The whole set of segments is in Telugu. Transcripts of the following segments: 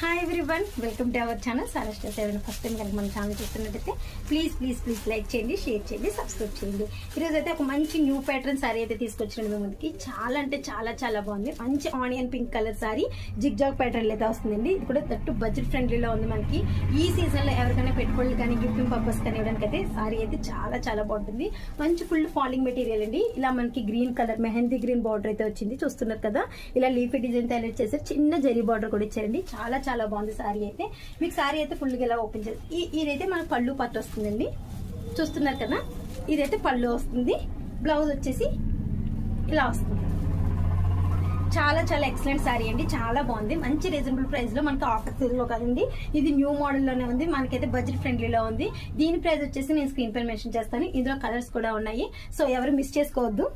Hi everyone, welcome to our channel Sara Styles. ఎవరైనా ఫస్ట్ టైం కనుక మన ఛానల్ చూస్తున్నట్టయితే ప్లీజ్ లైక్ చేయండి, షేర్ చేయండి, సబ్స్క్రైబ్ చేయండి. ఈరోజు అయితే ఒక మంచి న్యూ ప్యాటర్న్ సారీ అయితే తీసుకొచ్చిన మీ ముందుకి. చాలా అంటే చాలా బాగుంది. మంచి onion pink colour sorry zigzag pattern అయితే వస్తుందండి. ఇది కూడా తట్టు బడ్జెట్ ఫ్రెండ్లీలో ఉంది. మనకి ఈ సీజన్లో ఎవరికైనా పెట్టుబడులు కానీ గిఫ్టింగ్ పర్పస్ కానీ ఇవ్వడానికి అయితే సారీ అయితే చాలా బాగుంటుంది. మంచి ఫుల్ ఫాలింగ్ మెటీరియల్ అండి. ఇలా మనకి green colour mehndi green border అయితే వచ్చింది, చూస్తున్నారు కదా. ఇలా లీఫీ డిజైన్ హైలైట్ చేశారు, చిన్న జరీ బార్డర్ కూడా ఇచ్చారండి. చాలా బాగుంది సారీ అయితే. మీకు సారీ అయితే ఫుల్గా ఇలా ఓపెన్ చేసి ఇదైతే మనకు పళ్ళు పట్టు వస్తుందండి, చూస్తున్నారు కదా. ఇదైతే పళ్ళు వస్తుంది, బ్లౌజ్ వచ్చేసి ఇలా వస్తుంది. చాలా ఎక్సలెంట్ సారీ అండి, చాలా బాగుంది. మంచి రీజనబుల్ ప్రైస్ లో మనకి ఆఫర్ సేల్లో కదండి. ఇది న్యూ మోడల్ లోనే ఉంది, మనకైతే బడ్జెట్ ఫ్రెండ్లీలో ఉంది. దీని ప్రైస్ వచ్చేసి నేను స్క్రీన్ పై మెన్షన్ చేస్తాను. ఇందులో కలర్స్ కూడా ఉన్నాయి, సో ఎవరు మిస్ చేసుకోవద్దు.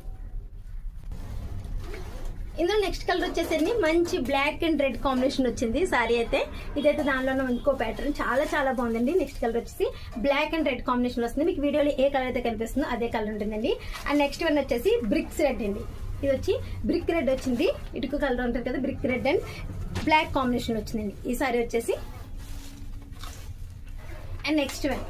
ఇందులో నెక్స్ట్ కలర్ వచ్చేసరికి మంచి బ్లాక్ అండ్ రెడ్ కాంబినేషన్ వచ్చింది సారీ అయితే. ఇదైతే దానిలోనే ఇంకో ప్యాటర్న్ చాలా బాగుందండి. నెక్స్ట్ కలర్ వచ్చేసి బ్లాక్ అండ్ రెడ్ కాంబినేషన్ వస్తుంది. మీకు వీడియోలో ఏ కలర్ అయితే కనిపిస్తుందో అదే కలర్ ఉంటుందండి. అండ్ నెక్స్ట్ వన్ వచ్చేసి బ్రిక్స్ రెడ్ అండి. ఇది వచ్చి బ్రిక్ రెడ్ వచ్చింది, ఇటుకు కలర్ ఉంటుంది కదా, brick red and black combination వచ్చిందండి ఈ సారీ వచ్చేసి. And next one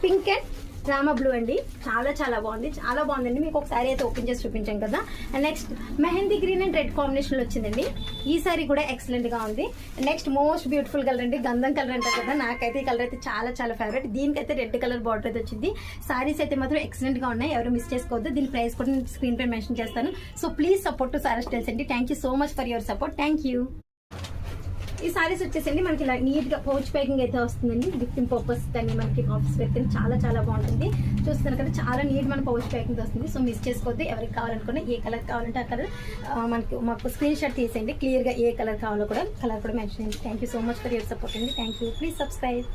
pink and Rama blue అండి. చాలా బాగుందండి. మీకు ఒకసారి అయితే ఓపెన్ చేసి చూపించాం కదా. And next mehndi green and red combination లో వచ్చిందండి. ఈ సారీ కూడా ఎక్సలెంట్ గా ఉంది. నెక్స్ట్ మోస్ట్ బ్యూటిఫుల్ కలర్ అండి, గంధం కలర్ అంటారు కదా. నాకైతే ఈ కలర్ అయితే చాలా ఫేవరెట్. దీనికైతే రెడ్ కలర్ బార్డర్ అయితే వచ్చింది. సారీస్ అయితే మాత్రం ఎక్సలెంట్ గా ఉన్నాయి, ఎవరు మిస్ చేసుకోవద్దు. దీని ప్రైస్ కూడా నేను స్క్రీన్ పై మెన్షన్ చేస్తాను. So please support to Sara styles అండి. Thank you so much for your support. Thank you. ఈ సారీస్ వచ్చేసండి మనకి ఇలా నీట్ గా పౌచ్ ప్యాకింగ్ అయితే వస్తుందండి. గిఫ్టింగ్ పర్పస్ కానీ మనకి ఆఫీస్ వేర్ కానీ చాలా బాగుంటుంది. చూస్తున్నారు కదా, చాలా నీట్ మన పౌచ్ ప్యాకింగ్ వస్తుంది. సో మిస్ చేసుకోవద్దు. ఎవరికి కావాలనుకున్నా ఏ కలర్ కావాలంటే ఆ కలర్ మాకు స్క్రీన్ షాట్ తీసేయండి. క్లియర్ గా ఏ కలర్ కావాలో కూడా కలర్ కూడా మెన్షన్ చేయండి. Thank you so much for your support అండి. Thank you. Please subscribe.